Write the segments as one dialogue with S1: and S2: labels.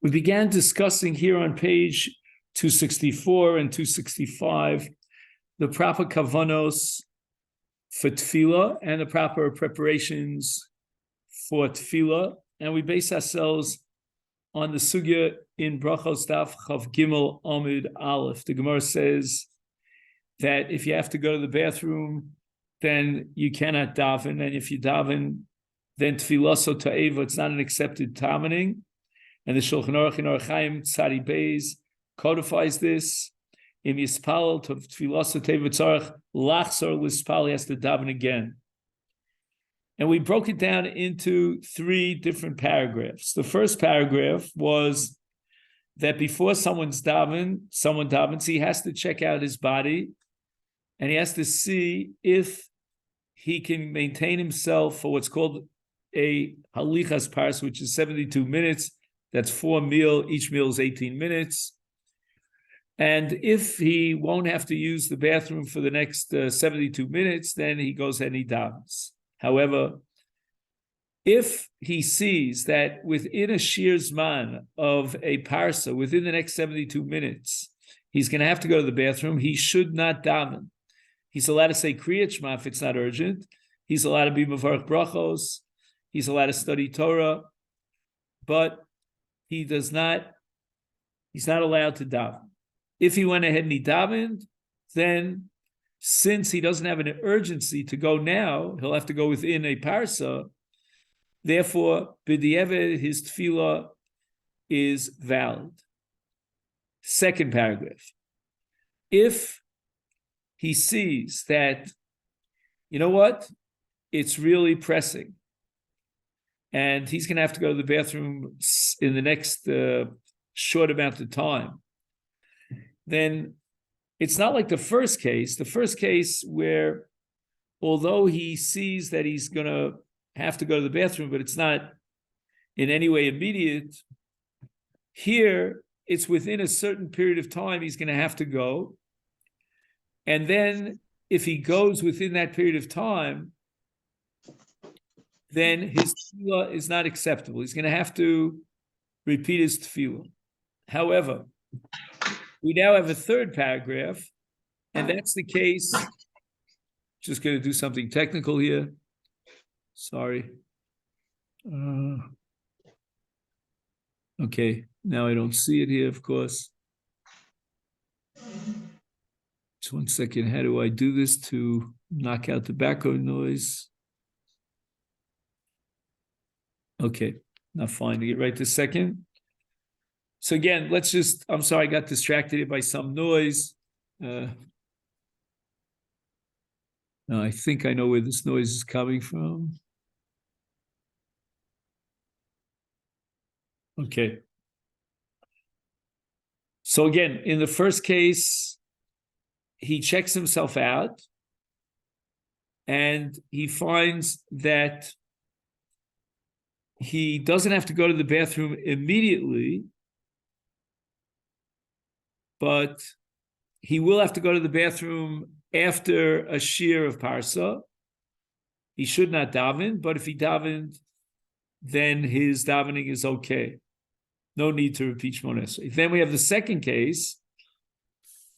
S1: We began discussing here on page 264 and 265 the proper kavanos for tefillah and the proper preparations for tefillah, and we base ourselves on the sugya in Brachos Daf Chav Gimel Amud Aleph. The Gemara says that if you have to go to the bathroom, then you cannot daven, and if you daven, then tefillah so ta'eva, it's not an accepted davening. And the Shulchan Aruch in Orach Chaim Tzadi Beis codifies this. Im yispal to tefillah so ta'eva tzarech lachzor lispal, he has to daven again. And we broke it down into three different paragraphs. The first paragraph was that before someone davens, he has to check out his body, and he has to see if he can maintain himself for what's called a halichas pars, which is 72 minutes. That's 4 meals. Each meal is 18 minutes. And if he won't have to use the bathroom for the next 72 minutes, then he goes and he davens. However, if he sees that within a shir zman of a parsa, within the next 72 minutes, he's going to have to go to the bathroom, he should not daven. He's allowed to say Kriyat Shema if it's not urgent. He's allowed to be Mevarach Brachos. He's allowed to study Torah. But he's not allowed to daven. If he went ahead and he davened, then since he doesn't have an urgency to go now, he'll have to go within a parsa. Therefore, b'di'evet, his tefillah is valid. Second paragraph. If he sees that, you know what, it's really pressing, and he's going to have to go to the bathroom in the next short amount of time, then it's not like the first case where, although he sees that he's going to have to go to the bathroom, but it's not in any way immediate. Here, it's within a certain period of time he's going to have to go. And then if he goes within that period of time, then his tefillah is not acceptable. He's going to have to repeat his tefillah. However, we now have a third paragraph, and that's the case. Just going to do something technical here. Sorry. Okay, now I don't see it here, of course. Just 1 second. How do I do this to knock out the background noise? Okay, not finding it right this second. So again, I'm sorry, I got distracted by some noise. No, I think I know where this noise is coming from. Okay. So again, in the first case, he checks himself out and he finds that he doesn't have to go to the bathroom immediately, but he will have to go to the bathroom after a shir of parsa. He should not daven, but if he davened, then his davening is okay. No need to repeat Shmona Esrei. Then we have the second case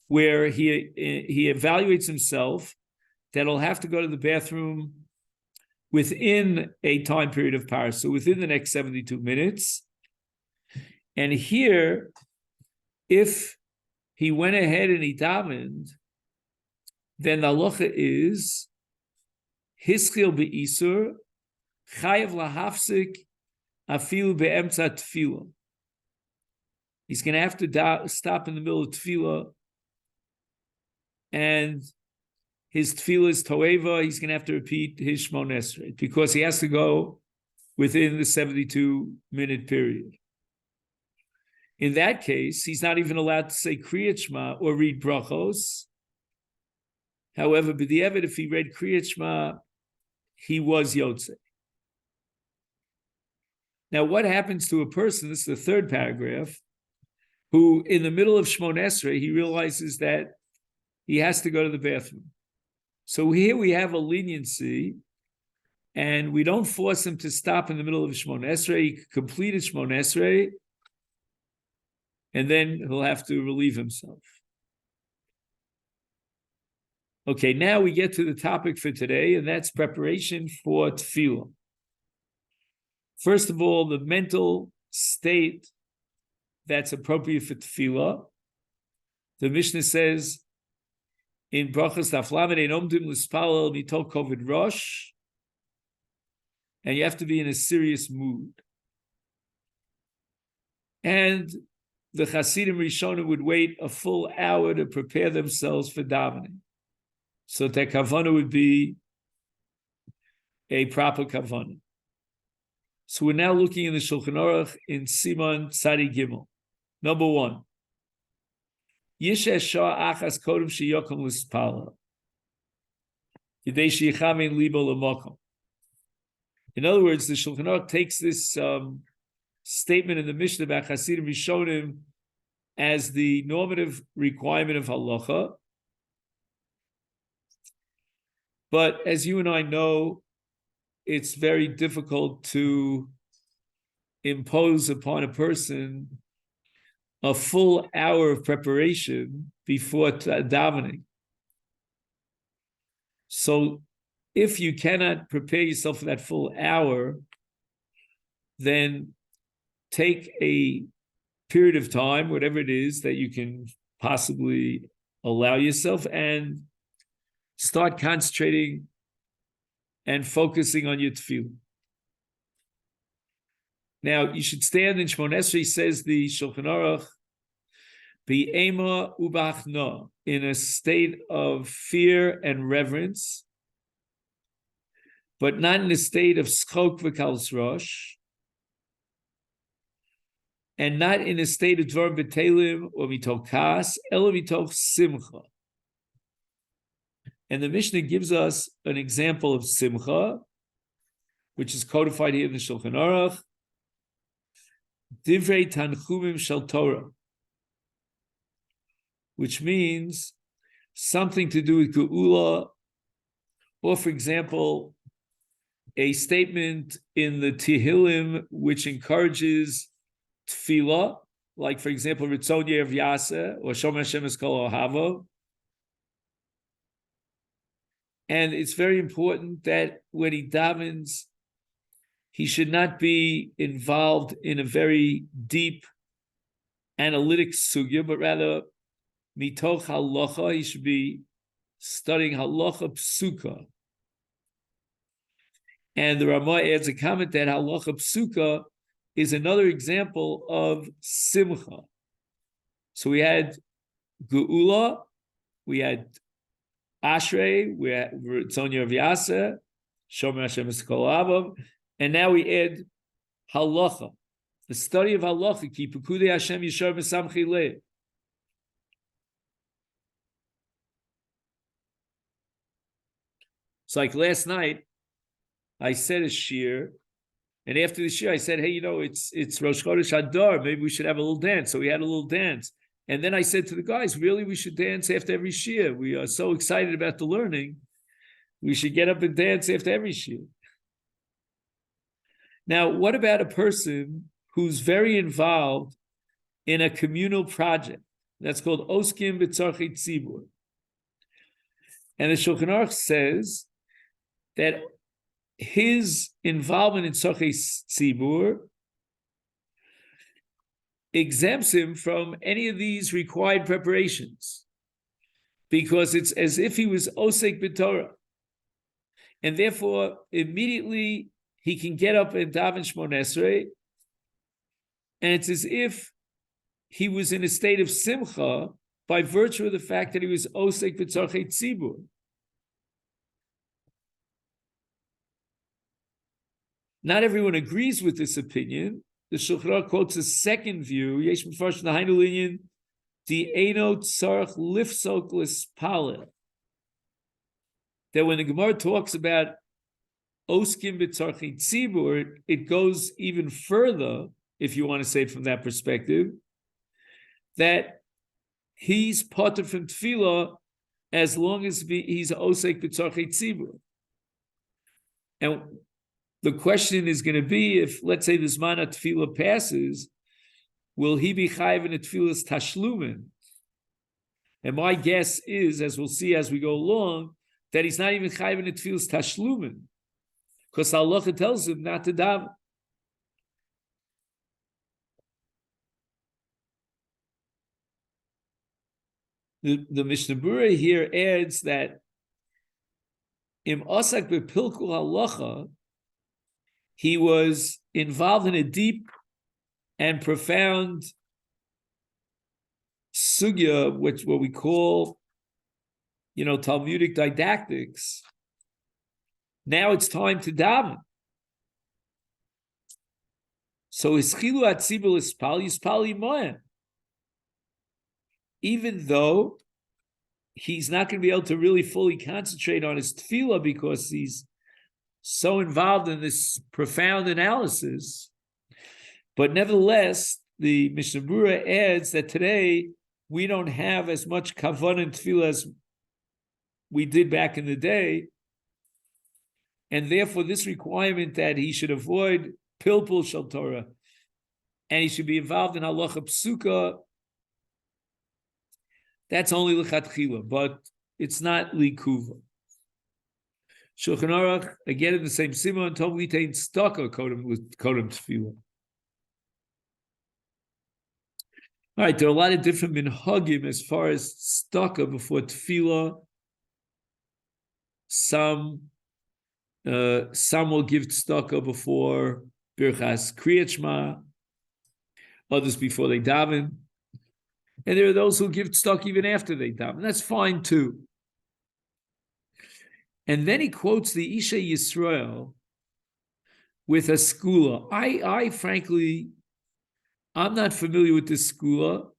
S1: where he evaluates himself that he'll have to go to the bathroom within a time period of parsa, within the next 72 minutes. And here, if he went ahead and he davened, then the halacha is hischil be'isur chayav lahafsik afilu be'emtza tefillah. He's going to have to stop in the middle of tefillah, and his tefillah is toeva. He's going to have to repeat his Shmona Esrei because he has to go within the 72-minute period. In that case, he's not even allowed to say Kriyat Shema or read brachos. However, b'di'evet, if he read Kriyat Shema, he was Yotzei. Now, what happens to a person, this is the third paragraph, who in the middle of Shmona Esrei, he realizes that he has to go to the bathroom. So here we have a leniency, and we don't force him to stop in the middle of Shmona Esrei. He completed Shmona Esrei, and then he'll have to relieve himself. Okay, now we get to the topic for today, and that's preparation for tefillah. First of all, the mental state that's appropriate for tefillah. The Mishnah says in Brachos Daf Lamed Ein Omdim L'Spalel Mitol Kovid Rosh, and you have to be in a serious mood. And the Hasidim Rishonim would wait a full hour to prepare themselves for davening. So that kavanah would be a proper kavanah. So we're now looking in the Shulchan Aruch in Siman Tzadi Gimel. Number 1. Yishesh Shah Achas Kodem Sheyokom L'Spala Yidei Sheyichamin Libo L'Mokom. In other words, the Shulchan Aruch takes this statement in the Mishnah about Hasidim Rishonim as the normative requirement of halacha. But as you and I know, it's very difficult to impose upon a person a full hour of preparation before davening. So if you cannot prepare yourself for that full hour, then take a period of time, whatever it is that you can possibly allow yourself, and start concentrating and focusing on your tefillah. Now, you should stand in Shmon Esrei, says the Shulchan Aruch, B'ema ubachna, in a state of fear and reverence, but not in a state of schok v'kals rosh, and not in a state of dvar b'telim or mitoch kas, elo mitoch simcha. And the Mishnah gives us an example of simcha, which is codified here in the Shulchan Aruch, Divrei Tanchumim Shel Torah, which means something to do with Geula, or for example, a statement in the Tehillim which encourages Tefillah, like for example, Ritzon Yev Yaseh, or Shom Hashem Eskol Ohavo. And it's very important that when he davens, he should not be involved in a very deep analytic sugya, but rather mitoch halacha, he should be studying halacha psuka. And the Ramah adds a comment that halacha psuka is another example of simcha. So we had geula, we had Ashrei, we had Ritzonya of Yaseh, Shomer Hashem Eskol Avav, and now we add halacha, the study of halacha, ki pekudei Hashem yishar b'samchi lev. It's like last night, I said a shir, and after the shir, I said, hey, you know, it's Rosh Chodesh Adar, maybe we should have a little dance. So we had a little dance. And then I said to the guys, really, we should dance after every shir. We are so excited about the learning. We should get up and dance after every shir. Now, what about a person who's very involved in a communal project? That's called Oskim B'Tzarchei Tzibur. And the Shulchan Aruch says that his involvement in Tzarchei Tzibur exempts him from any of these required preparations, because it's as if he was Osek B'Torah. And therefore, immediately he can get up and daven Shmon Esrei, and it's as if he was in a state of simcha by virtue of the fact that he was Osek B'Tzarchei Tzibur. Not everyone agrees with this opinion. The Shulchan Aruch quotes a second view, Yesh Mefarshim L'Hainu Linyan, Di Eino Tzarech Lifsok L'Spalel, that when the Gemara talks about Oskim B'Tzarchei Tzibur, it goes even further, if you want to say it from that perspective, that he's potter from Tefillah as long as he's Osek B'Tzarchei Tzibur. And the question is going to be, if, let's say, the Zman Tefillah passes, will he be chayiv in tefillas tashlumin? And my guess is, as we'll see as we go along, that he's not even chayiv in tefillas tashlumin, because halacha tells him not to daven. The Mishnah Berurah here adds that im osak bepilkul halacha, he was involved in a deep and profound sugya, which what we call, Talmudic didactics. Now it's time to daven. So ischilu atzibul ispal yispal imoyen. Even though he's not going to be able to really fully concentrate on his tefillah because he's so involved in this profound analysis, but nevertheless, the Mishnah Berurah adds that today we don't have as much kavanah in tefillah as we did back in the day, and therefore this requirement that he should avoid pilpul shel Torah and he should be involved in halacha psuka, that's only lechatchila, but it's not likuva. Shulchan Aruch, again in the same simon, told me to staka kodem tefillah. All right, there are a lot of different minhagim as far as staka before tefillah. Some will give staka before birchas kriyat shema, others before they daven. And there are those who give tzedakah even after they daven. That's fine too. And then he quotes the Isha Yisrael with a skula. I frankly, I'm not familiar with this skula.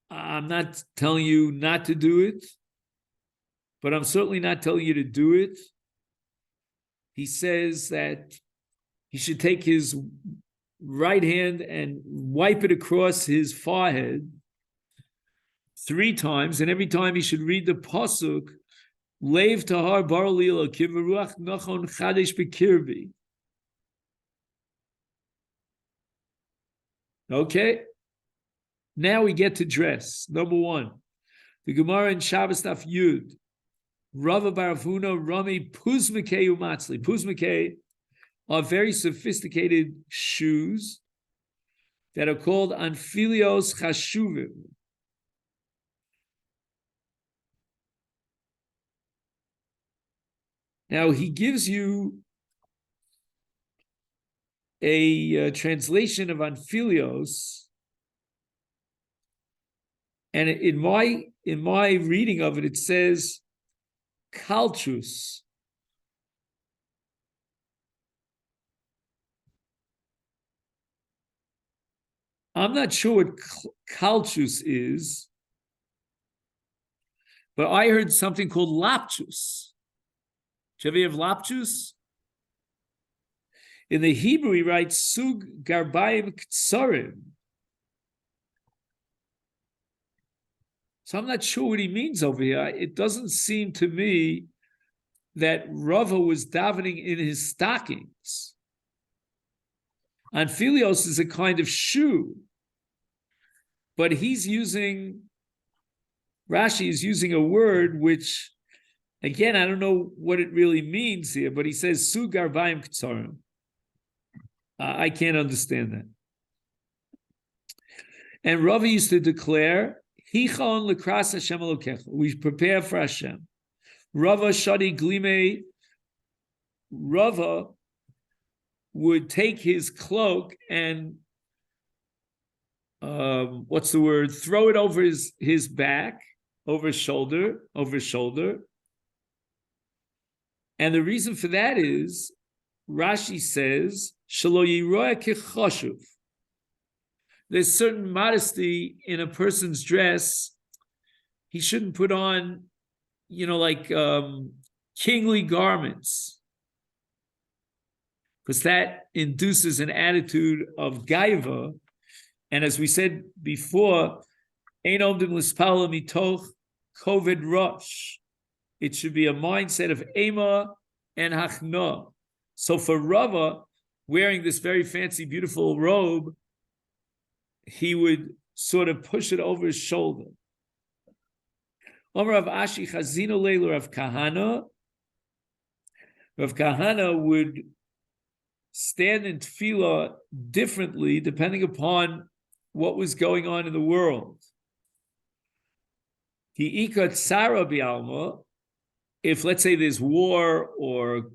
S1: I'm not telling you not to do it, but I'm certainly not telling you to do it. He says that he should take his right hand and wipe it across his forehead 3 times, and every time he should read the pasuk, Leiv tahar bar lila kivaruach nachon chadesh bekirbi. Okay, now we get to dress. Number 1, the Gemara in Shabbos Daf Yud, Rava bar Avuna Rami puzmekei umatzli. Puzmekei are very sophisticated shoes that are called anfilios chashuvim. Now, he gives you a translation of anphilios, and in my reading of it, it says kalchus. I'm not sure what kalchus is, but I heard something called lapchus. Do you ever have lapchus? In the Hebrew, he writes sug garbayim ktsarim. So I'm not sure what he means over here. It doesn't seem to me that Rava was davening in his stockings. Anphilios is a kind of shoe, but Rashi is using a word which, again, I don't know what it really means here, but he says, Su garbayim ktsarim. I can't understand that. And Rava used to declare, Hichon lekras Hashem Elokecha. We prepare for Hashem. Rava shadi glime. Rava would take his cloak and, throw it over his back, over his shoulder. And the reason for that is, Rashi says, Shelo yiroeh kechoshuv. There's certain modesty in a person's dress. He shouldn't put on, kingly garments, because that induces an attitude of gaiva. And as we said before, ein omdim lispala mitoch koved rosh. It should be a mindset of ema and hachna. So for Rava, wearing this very fancy, beautiful robe he would sort of push it over his shoulder. Rav Ashi Chazino Leilu Rav Kahana. Rav Kahana would stand in tefillah differently depending upon what was going on in the world. He ikat Sara bi'alma. If, let's say, there's war or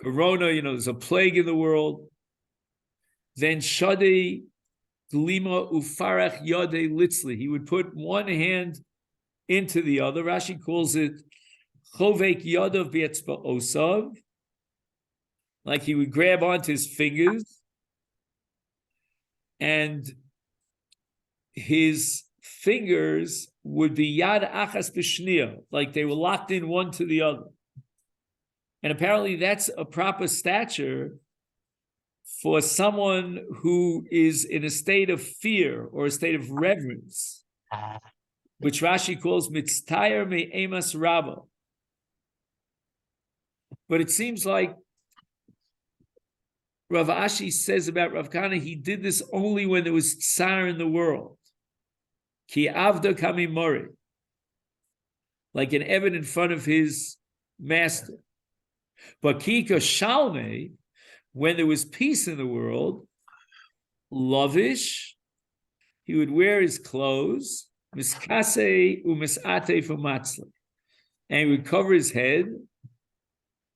S1: corona, there's a plague in the world, then Shadei Glima Ufarach Yadei Litzli. He would put one hand into the other. Rashi calls it Chovek Yadav B'etzba Osav. Like he would grab onto his fingers and his fingers would be Yad Achas B'Shniya, like they were locked in one to the other. And apparently that's a proper stature for someone who is in a state of fear or a state of reverence, which Rashi calls mitztayer me'emas rabba. But it seems like Rav Ashi says about Rav Kahana, he did this only when there was tsar in the world. Ki avda kami mori, like an Eved in front of his master. But kika shalme, when there was peace in the world, lavish, he would wear his clothes, miskase umisate fumatzli, and he would cover his head,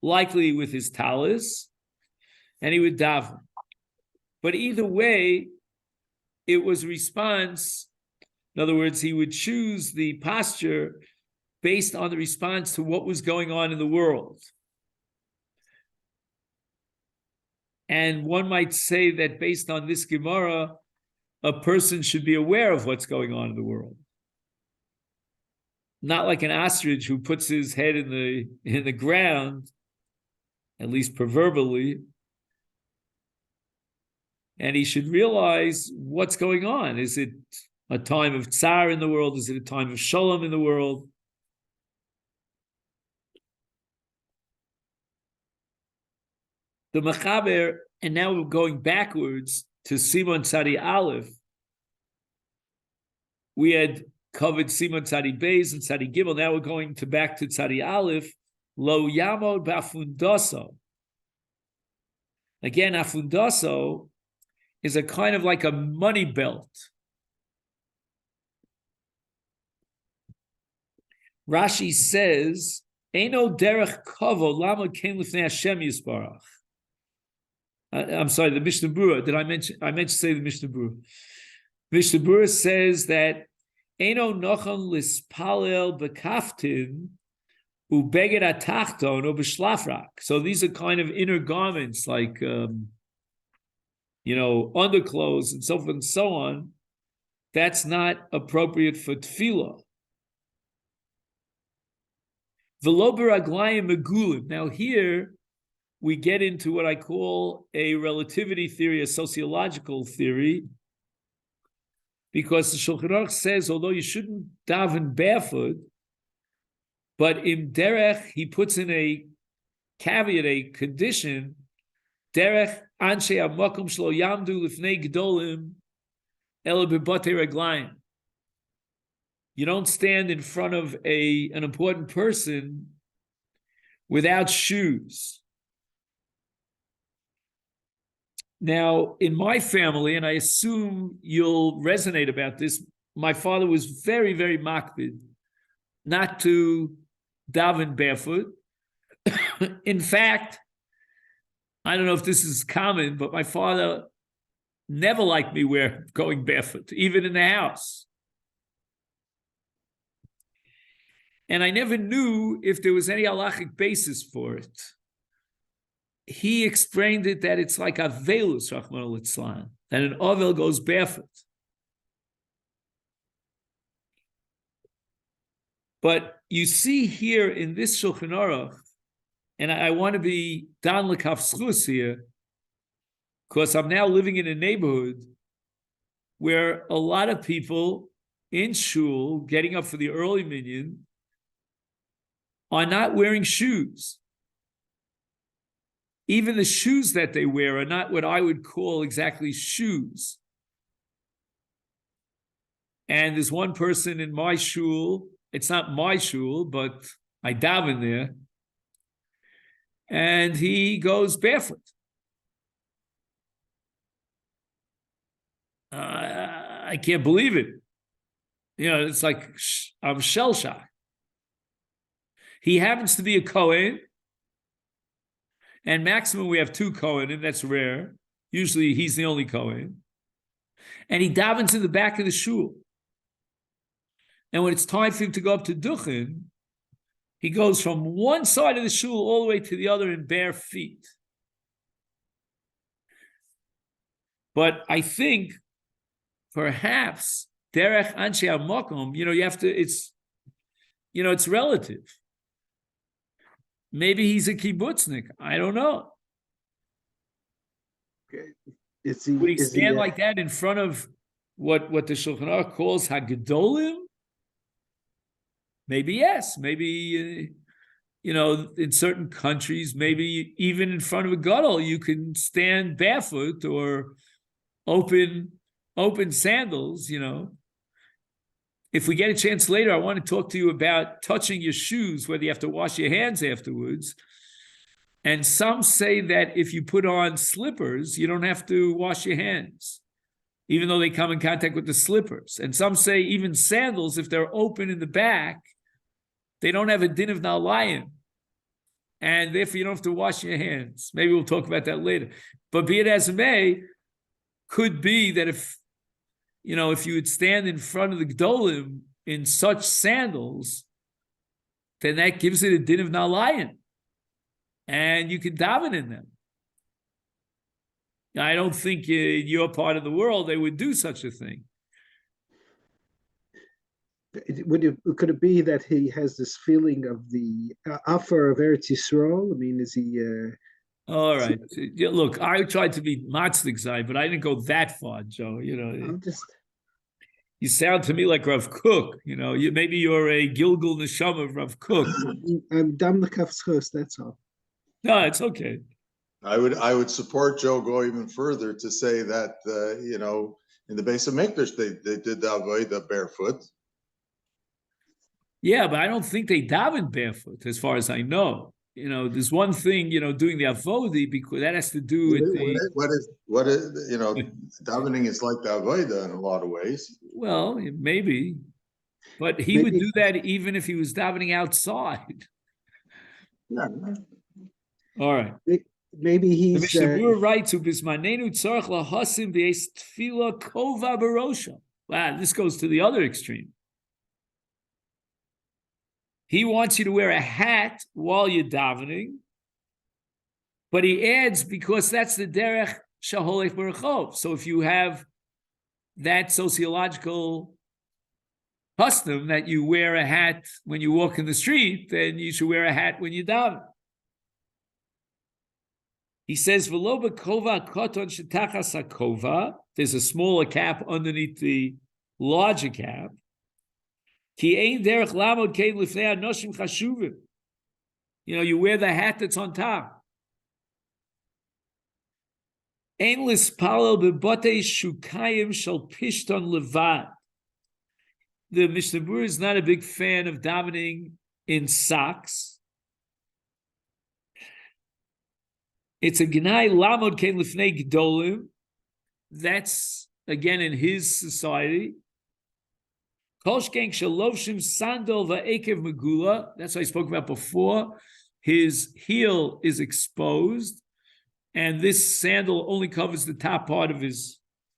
S1: likely with his talis, and he would daven. But either way, it was response. In other words, he would choose the posture based on the response to what was going on in the world. And one might say that based on this Gemara, a person should be aware of what's going on in the world. Not like an ostrich who puts his head in the ground, at least proverbially, and he should realize what's going on. Is it a time of tsar in the world? Is it a time of shalom in the world? The Mechaber, and now we're going backwards to Simon Tzadi Aleph. We had covered Simon Tzadi Beis and Tzadi Gimel. Now we're going back to Tzadi Aleph. Lo Yamod Bafundaso. Again, Afundaso is a kind of like a money belt. Rashi says, "Eino derech kavod lama ken lifnei Hashem yisbarach." I'm sorry, the Mishnah Berurah. Did I mention? I meant to say the Mishnah Berurah. Mishnah Berurah says that "Eino nochon lispalel bekaftin ubeged atachton or b'shlafrak." So these are kind of inner garments, like underclothes and so forth and so on. That's not appropriate for tefillah. V'lo beraglayim megulim. Now here we get into what I call a relativity theory, a sociological theory, because the Shulchan Aruch says, although you shouldn't daven barefoot, but im derech, he puts in a caveat, a condition, derech anshe hamakom shlo yamdu lifnei gedolim ela bebate raglayim. You don't stand in front of an important person without shoes. Now, in my family, and I assume you'll resonate about this, my father was very, very makpid not to daven barefoot. In fact, I don't know if this is common, but my father never liked me going barefoot, even in the house. And I never knew if there was any halachic basis for it. He explained it that it's like a velus, Rahman al-Islam, that an ovel goes barefoot. But you see here in this Shulchan Aruch, and I want to be dan l'kaf schus here, because I'm now living in a neighborhood where a lot of people in shul, getting up for the early minyan, are not wearing shoes. Even the shoes that they wear are not what I would call exactly shoes. And there's one person in my shul, it's not my shul, but I daven there, and he goes barefoot. I can't believe it. It's like I'm shell shocked. He happens to be a Kohen, and maximum we have 2 Kohen, and that's rare. Usually he's the only Kohen. And he davens in the back of the shul. And when it's time for him to go up to Duchen, he goes from one side of the shul all the way to the other in bare feet. But I think perhaps derech anshe hamakom, you have to, it's relative. Maybe he's a kibbutznik. I don't know.
S2: Okay.
S1: Would he stand like that in front of what the Shulchan Aruch calls Hagedolim? Maybe yes. Maybe, in certain countries, maybe even in front of a gadol, you can stand barefoot or open sandals, If we get a chance later, I want to talk to you about touching your shoes, whether you have to wash your hands afterwards. And some say that if you put on slippers, you don't have to wash your hands, even though they come in contact with the slippers. And some say even sandals, if they're open in the back, they don't have a din of nalayim. And therefore, you don't have to wash your hands. Maybe we'll talk about that later. But be it as it may, could be that if you would stand in front of the Gdolim in such sandals, then that gives it a din of nalayim. And you can daven in them. I don't think in your part of the world they would do such a thing.
S2: Could it be that he has this feeling of the offer of Eretz Yisrael? I mean, is he...
S1: All right. Look, I tried to be matzdik side, but I didn't go that far, Joe.
S2: I'm just...
S1: You sound to me like Rav Kook. Maybe you're a Gilgul Neshama of Rav Kook.
S2: I'm Dam Lekafschos, that's all.
S1: No, it's okay.
S3: I would support Joe go even further to say that in the base of Mikdash they did the avodah barefoot.
S1: Yeah, but I don't think they daven barefoot, as far as I know. There's one thing, doing the avodah, because that has to do with
S3: what is davening is like the avodah in a lot of ways.
S1: Well, maybe, but he would do that even if he was davening outside.
S3: Yeah.
S1: All right.
S2: Maybe he's...
S1: The Mishnah writes, "Ubismanenu tzarich lahasim v'es tefillah kova barosha." Wow, this goes to the other extreme. He wants you to wear a hat while you're davening, but he adds, because that's the derech shaholech berachov. So if you have that sociological custom that you wear a hat when you walk in the street, then you should wear a hat when you daven. He says, "V'lo b'kova koton shetachas hakova." There's a smaller cap underneath the larger cap. Ki ein derech lamod kein lifnei anoshim chashuvim. You wear the hat that's on top. Ein lispalel b'batei shukayim shel pishton levad. The Mishnah Berurah is not a big fan of davening in socks. It's a gnai lamod kein lifnei gdolim. That's again in his society. Kolshkenk shalovshim sandal va'ekev megula. That's what I spoke about before. His heel is exposed, and this sandal only covers the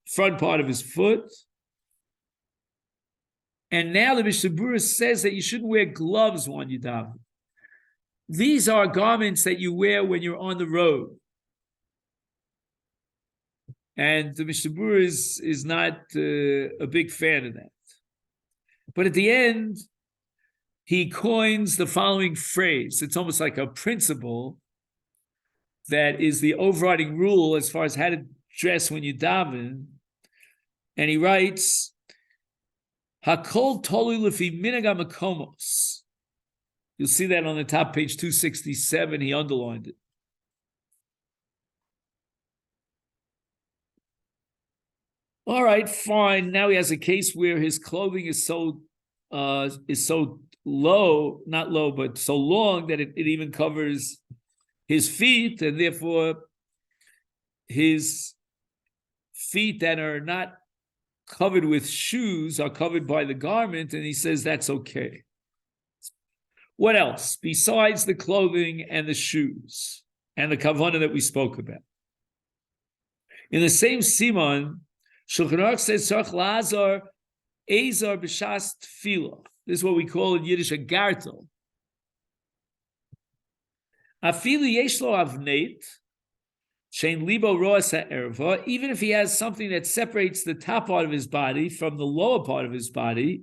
S1: front part of his foot. And now the Mishnah Berurah says that you shouldn't wear gloves when you daven. These are garments that you wear when you're on the road. And the Mishnah Berurah is not a big fan of that. But at the end, he coins the following phrase. It's almost like a principle that is the overriding rule as far as how to dress when you daven. And he writes, Hakol tolu lefi minhag hamakomos. You'll see that on the top, page 267. He underlined it. All right, fine. Now he has a case where his clothing is so low, not low, but so long that it even covers his feet, and therefore his feet that are not covered with shoes are covered by the garment, and he says that's okay. What else besides the clothing and the shoes and the kavanah that we spoke about? In the same siman, Shulchan Aruch says tzarich la'azar ezar b'shas tefillah. This is what we call in Yiddish a gartel. Afilu yesh lo avneit shein libo roas ha'erva. Even if he has something that separates the top part of his body from the lower part of his body,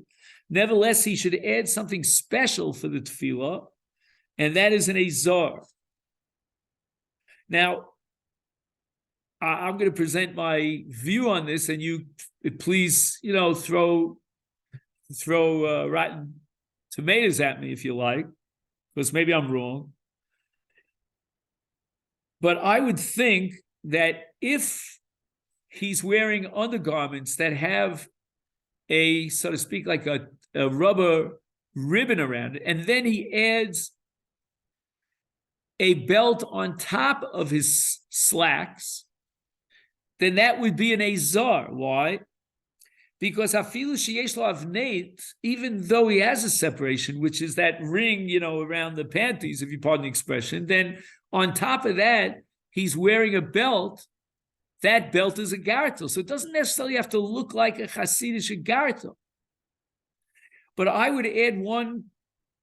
S1: nevertheless he should add something special for the tefillah, and that is an azar. Now, I'm going to present my view on this, and you please, throw rotten tomatoes at me if you like, because maybe I'm wrong. But I would think that if he's wearing undergarments that have a, so to speak, like a rubber ribbon around it, and then he adds a belt on top of his slacks, then that would be an azar. Why? Because afilu sheyesh lo avneit, even though he has a separation, which is that ring, around the panties, if you pardon the expression, then on top of that, he's wearing a belt. That belt is a gartel. So it doesn't necessarily have to look like a Hasidic gartel. But I would add one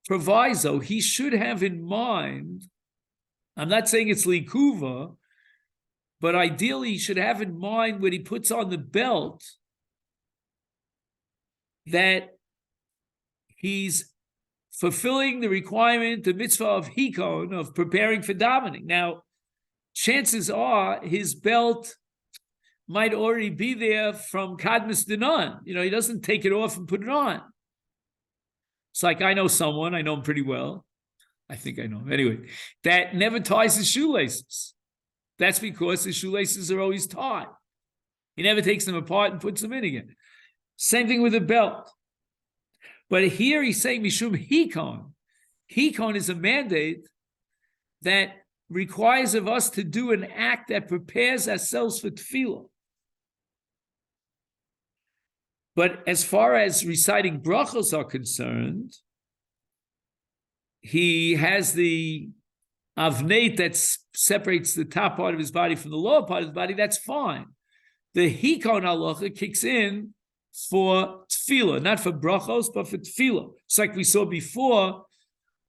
S1: proviso. He should have in mind, I'm not saying it's likuva, but ideally he should have in mind when he puts on the belt that he's fulfilling the requirement, the mitzvah of hikon, of preparing for davening. Now, chances are his belt might already be there from Kadmis Dinan. He doesn't take it off and put it on. It's like I know someone, I know him pretty well. I think I know him. Anyway, that never ties his shoelaces. That's because his shoelaces are always tied. He never takes them apart and puts them in again. Same thing with a belt. But here he's saying Mishum Hikon. Hikon is a mandate that requires of us to do an act that prepares ourselves for tefillah. But as far as reciting brachos are concerned, he has the avneit that separates the top part of his body from the lower part of his body. That's fine. The hikon halacha kicks in for tefillah, not for brachos, but for tefillah. It's like we saw before,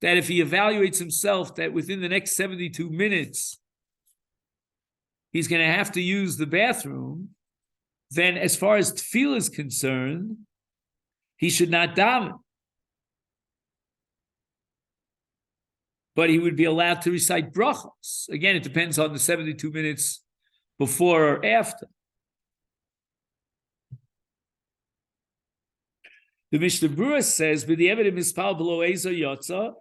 S1: that if he evaluates himself that within the next 72 minutes, he's going to have to use the bathroom, then as far as tefillah is concerned, he should not daven. But he would be allowed to recite brachos. Again, it depends on the 72 minutes before or after. The Mishnah Berurah says, "But the evidence mispal below ezer yotza,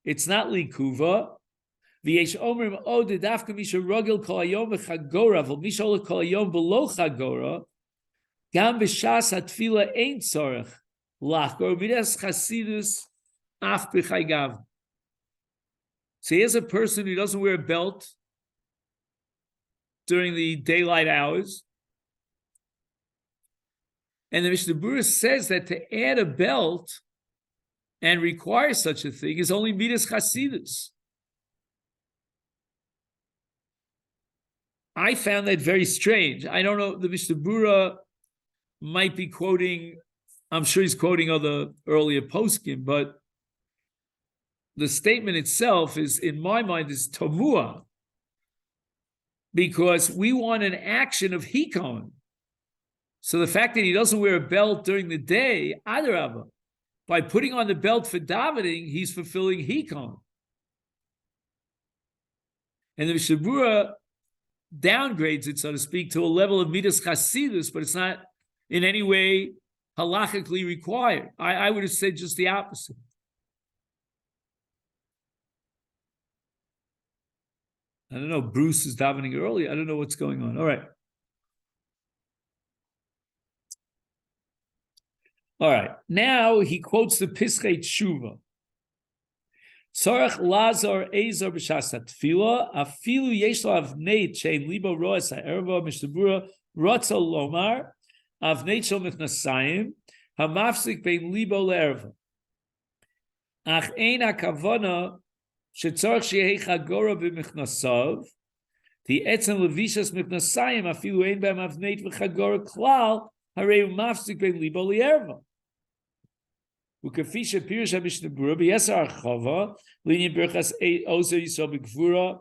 S1: it's not likuva. V'yesh omrim od dafka misha rogel kol hayom v'chagora, v'ol misha ol kol hayom below chagora, gam b'shas hatfila ein tzorech lachgor v'des chasidus af b'chaygav." So here's a person who doesn't wear a belt during the daylight hours. And the Mishnah Berurah says that to add a belt and require such a thing is only midas chasidus. I found that very strange. I don't know, the Mishnah Berurah might be quoting, I'm sure he's quoting other earlier poskim, but the statement itself is, in my mind, is tomua, because we want an action of hikon. So the fact that he doesn't wear a belt during the day, adarabah, by putting on the belt for davening, he's fulfilling hikon. And the Mishnah Berurah downgrades it, so to speak, to a level of midas chasidus, but it's not in any way halachically required. I would have said just the opposite. I don't know, Bruce is davening early. I don't know what's going on. All right. All right. Now he quotes the Piskei Tshuva. Tzorach lazar ezor b'shas hatfila afilu yesh lo avnei shein libo roas ha'erva mishtabura rotza lomar avnei shel michnasayim hamafsik bein libo le'erva ach ein hakavana shetzorach sheyeh chagora b'michnasav the etzem levishas michnasayim afilu ein beim avnei v'chagora klal harei mafsik bein libo le'erva. Ukafisha Pirush HaMishnah Berurah b'Yesar Archava Linyan Berchas Ozer Yisrael B'Gvura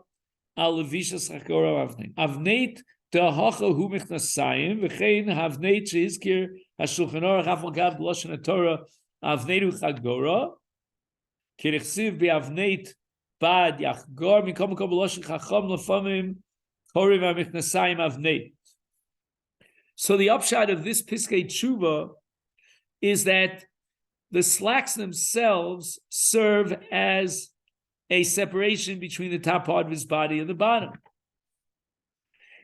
S1: Al Levishas Chagora Avneit Avneit De'Hacha Hu Michnasayim V'chein Havneit Shehizkir HaShulchan Aruch Afal Gav B'Lashon HaTorah Avneitu Chagora Kirichsiv B'Avneit Bad Yachgor Mikom Mikom B'Lashon Chacham Lefamim Korim HaMichnasayim Avneit. So the upshot of this Piskei Tshuva is that the slacks themselves serve as a separation between the top part of his body and the bottom.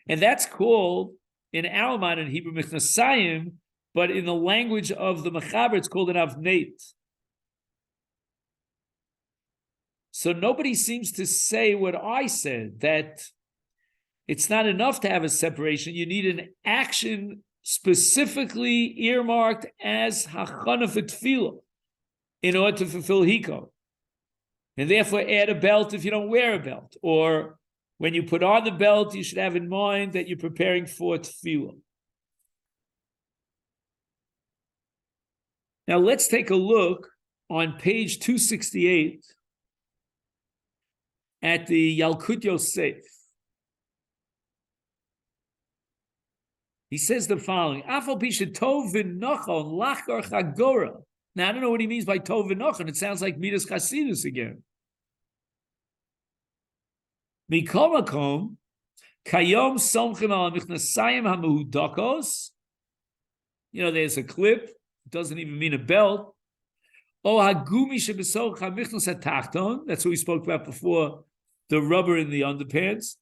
S1: And that's called, in our modern Hebrew, Michnasayim, but in the language of the Mechaber, it's called an Avneit. So nobody seems to say what I said, that it's not enough to have a separation. You need an action specifically earmarked as hachana for tefillah in order to fulfill hikon, and therefore add a belt if you don't wear a belt, or when you put on the belt, you should have in mind that you're preparing for tefillah. Now let's take a look on page 268 at the Yalkut Yosef. He says the following: Afal pisha tov v'nochon lachar chagora. Now I don't know what he means by tov v'nochon. It sounds like midas chasidus again. Mikol makom kayom somchim al michnasayim hamehudakos. You know, there's a clip. It doesn't even mean a belt. O hagumi shebesoch hamichnas hatachton. That's what we spoke about before. The rubber in the underpants.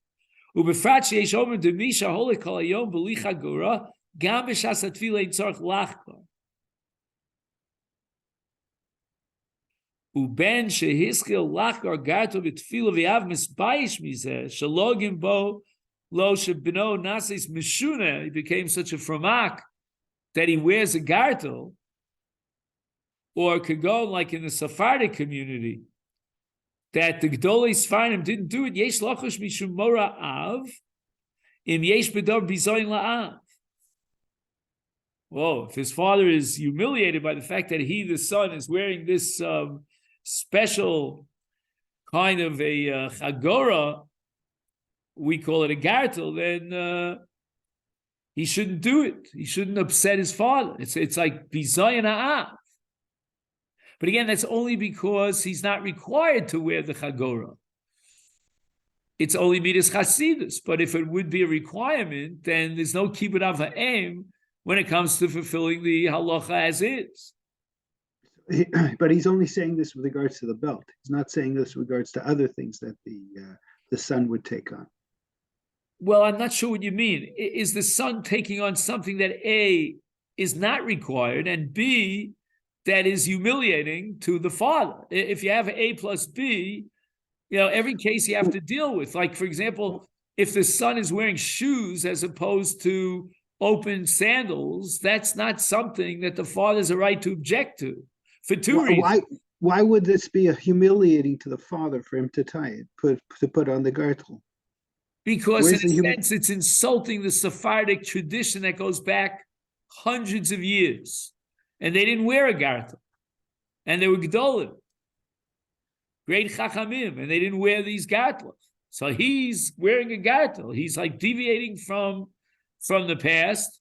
S1: ובפרט שיש אומר דמי שההולך כל היום בלי חגורה, גם בשעת התפילה אין צורך לחגור. ובין שהשכיל לחגור גרתו בתפילה ויאב מסבייש מזה, שלא בו לא שבנו נאסיס משונה, he became such a framak that he wears a gartel, or could go like in the Sephardic community, that the Gdolei Sfarim didn't do it. Yesh lachosh mishum mora av, im yesh bedor bizoyin la'av. Whoa, if his father is humiliated by the fact that he, the son, is wearing this special kind of a chagora, we call it a gartel, then he shouldn't do it. He shouldn't upset his father. It's like bizoyin la'av. But again, that's only because he's not required to wear the chagora. It's only midas chasidus. But if it would be a requirement, then there's no kibbud av ha'em when it comes to fulfilling the halacha as is.
S2: But he's only saying this with regards to the belt. He's not saying this with regards to other things that the son would take on.
S1: Well, I'm not sure what you mean. Is the son taking on something that A, is not required, and B, that is humiliating to the father? If you have A plus B, every case you have to deal with. Like, for example, if the son is wearing shoes as opposed to open sandals, that's not something that the father has a right to object to, for two reasons.
S2: Why would this be humiliating to the father for him to tie it, to put on the gartel?
S1: Because in a sense, it's insulting the Sephardic tradition that goes back hundreds of years. And they didn't wear a gartel. And they were gedolim, great chachamim, and they didn't wear these gartels. So he's wearing a gartel. He's like deviating from the past,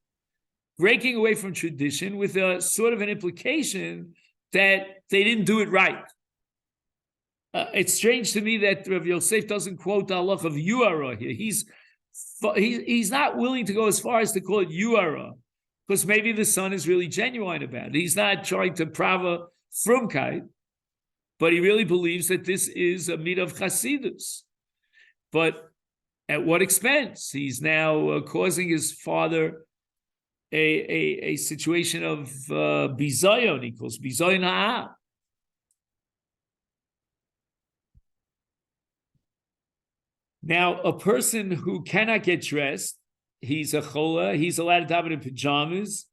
S1: breaking away from tradition with a sort of an implication that they didn't do it right. It's strange to me that Rav Yosef doesn't quote the halach of yuara here. He's not willing to go as far as to call it yuara, because maybe the son is really genuine about it. He's not trying to prava frumkeit, but he really believes that this is a midah of chasidus. But at what expense? He's now causing his father a situation of bizayon. He calls bizayon ha'ah. Now, a person who cannot get dressed, he's a chola, he's allowed to daven in pajamas,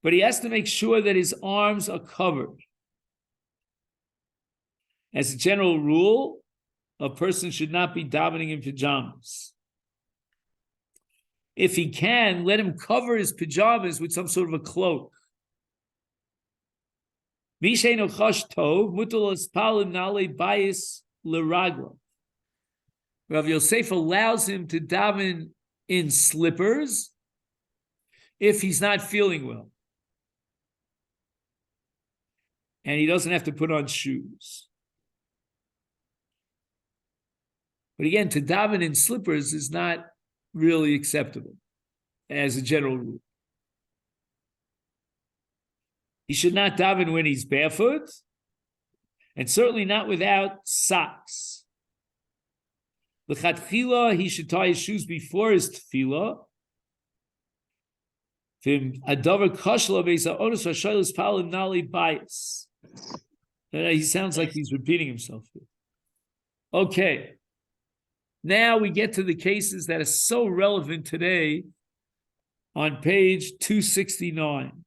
S1: but he has to make sure that his arms are covered. As a general rule, a person should not be davening in pajamas. If he can, let him cover his pajamas with some sort of a cloak. Rav Yosef allows him to daven in slippers if he's not feeling well. And he doesn't have to put on shoes. But again, to daven in slippers is not really acceptable as a general rule. He should not daven when he's barefoot, and certainly not without socks. L'chatchila, he should tie his shoes before his tefillah. He sounds like he's repeating himself here. Okay. Now we get to the cases that are so relevant today on page 269.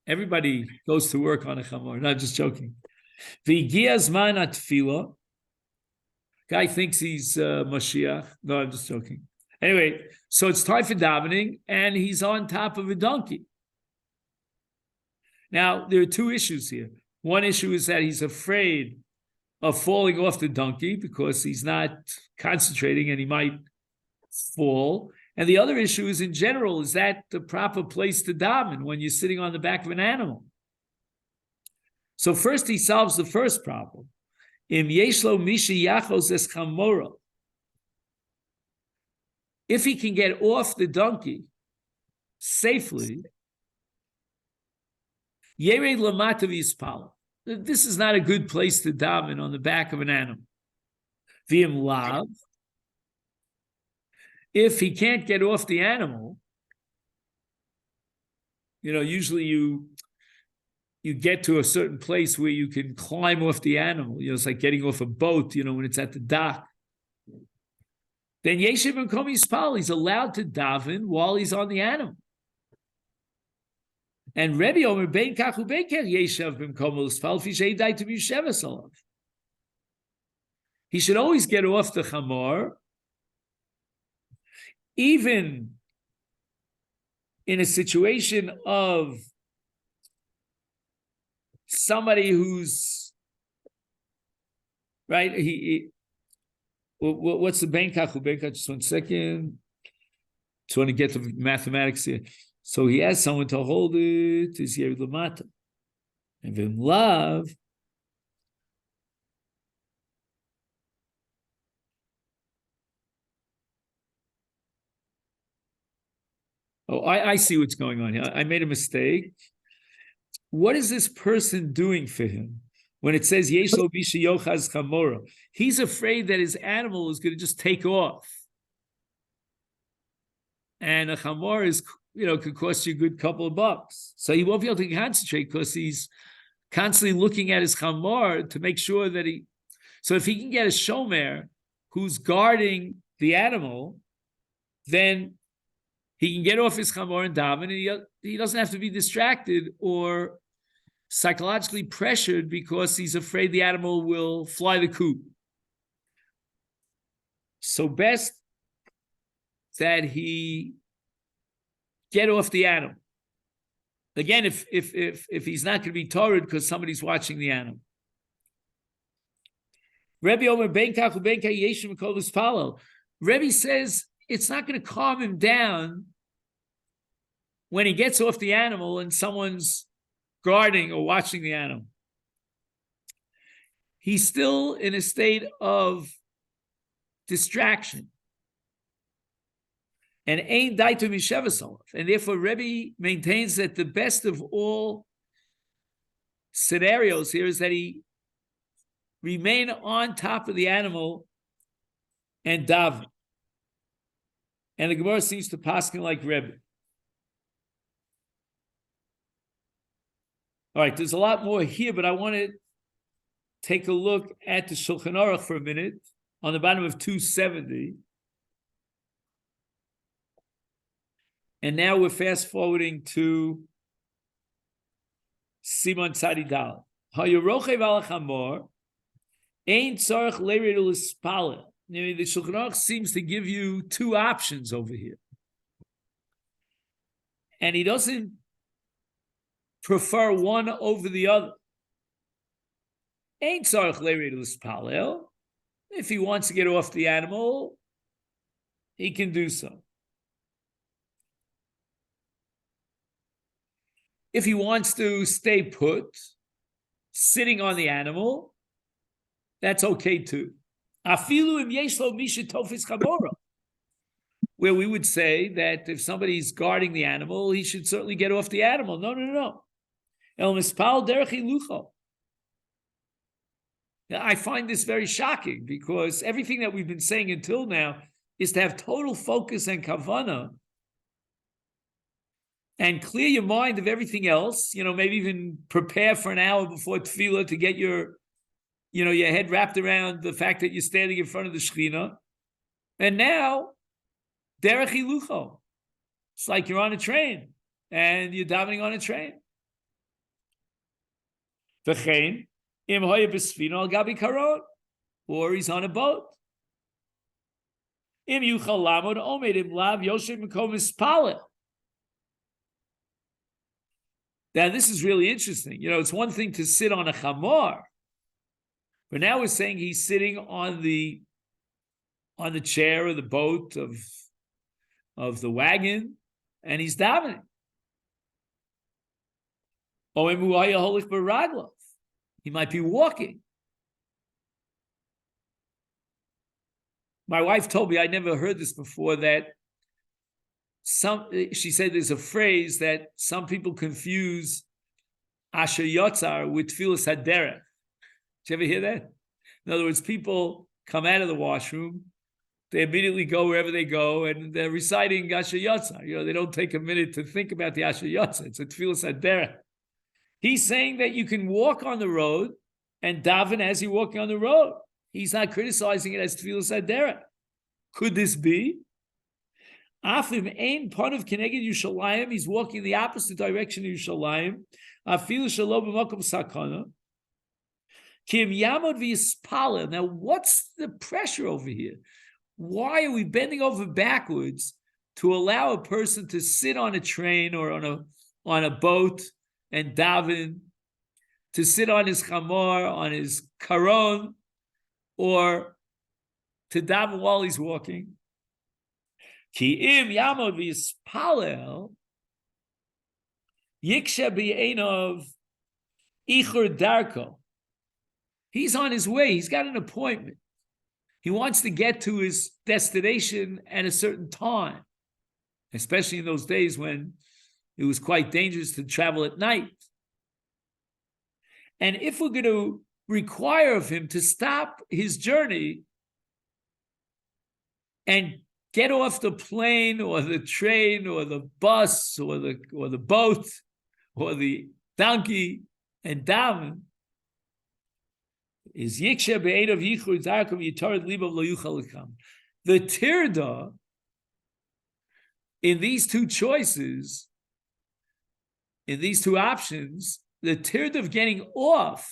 S1: Everybody goes to work on a chamor, not just joking. Guy thinks he's Mashiach. No, I'm just joking. Anyway, so it's time for davening, and he's on top of a donkey. Now, there are two issues here. One issue is that he's afraid of falling off the donkey because he's not concentrating and he might fall. And the other issue is, in general, is that the proper place to daven when you're sitting on the back of an animal? So first he solves the first problem. Im yeshlo mishi yachos es chamora. If he can get off the donkey safely, yered lamata v'yispala. This is not a good place to daven on the back of an animal. V'im lav. If he can't get off the animal, usually you get to a certain place where you can climb off the animal. It's like getting off a boat, when it's at the dock. Then Yeshiv and Kom Yispal, he's allowed to daven while he's on the animal. And Rebbe Omer Ben Kachu Beker Yeshiv Ben Kom Yispal Fishay Dai to be Sheva Salav. He should always get off the chamor, even in a situation of somebody who's right. What's the benkachu? Just 1 second. Just want to get the mathematics here. So he has someone to hold it. Is here lamata, and vim love. Oh, I see what's going on here. I made a mistake. What is this person doing for him? When it says Yeshlo Bisha Yochaz Chamora, he's afraid that his animal is going to just take off. And a chamor is, could cost you a good couple of bucks. So he won't be able to concentrate because he's constantly looking at his chamor to make sure that so if he can get a shomer who's guarding the animal, then he can get off his chamor and daven, and he doesn't have to be distracted or psychologically pressured because he's afraid the animal will fly the coop. So best that he get off the animal. Again, if he's not going to be torrid because somebody's watching the animal. Rebbe Omer Ben Kachu Ben Yeshim Kolos Palo. Rebbe says it's not going to calm him down when he gets off the animal and someone's guarding or watching the animal. He's still in a state of distraction. And ain't daitu misheva. And therefore Rebbe maintains that the best of all scenarios here is that he remain on top of the animal and daven. And the Gemara seems to paskin like Rebbe. All right, there's a lot more here, but I want to take a look at the Shulchan Aruch for a minute on the bottom of 270. And now we're fast forwarding to Simon Tzadi Dal. Hayarochev al chamor ein tzarich leirid l'spalel. The Shulchan Aruch seems to give you two options over here, and he doesn't prefer one over the other. Ein tzarich leirid l'spalel. If he wants to get off the animal, he can do so. If he wants to stay put, sitting on the animal, that's okay too. Afilu im yesh lo misha tofis chamora, where we would say that if somebody's guarding the animal, he should certainly get off the animal. No. El mispal derech hilucho. Now, I find this very shocking because everything that we've been saying until now is to have total focus and kavanah and clear your mind of everything else, maybe even prepare for an hour before Tefillah to get your head wrapped around the fact that you're standing in front of the Shekhinah. And now, derech hilucho. It's like you're on a train and you're davening on a train. V'chein, im hoya b'sfina al gabi karon, or he's on a boat. Im yuchal lamod omed im lav yoshev mekom mispalel. Now, this is really interesting. It's one thing to sit on a chamor, but now we're saying he's sitting on the chair or the boat of the wagon, and he's davening. He might be walking. My wife told me, I never heard this before, that she said there's a phrase that some people confuse Asher Yotzar with Tefillah Haderech. Did you ever hear that? In other words, people come out of the washroom, they immediately go wherever they go, and they're reciting Asher Yotzar. They don't take a minute to think about the Asher Yotzar. It's a Tefillah Haderech. He's saying that you can walk on the road and daven as you're walking on the road. He's not criticizing it as Tefillah Haderech. Could this be? Afim ein panav keneged Yerushalayim. He's walking the opposite direction of Yerushalayim. Afilu shelo b'makom sakana. Kim yamod v'yispalel. Now, what's the pressure over here? Why are we bending over backwards to allow a person to sit on a train or on a boat and daven, to sit on his chamor, on his karon, or to daven while he's walking? Ki im yamod v'yispalel yiksha b'yeinov ichur darko. He's on his way. He's got an appointment. He wants to get to his destination at a certain time, especially in those days when it was quite dangerous to travel at night. And if we're going to require of him to stop his journey and get off the plane or the train or the bus or the boat or the donkey and daven, is yiksha be'edav yichur darkom yitared libav lo yuchal lekam. The tirda in these two choices, in these two options, the tirda of getting off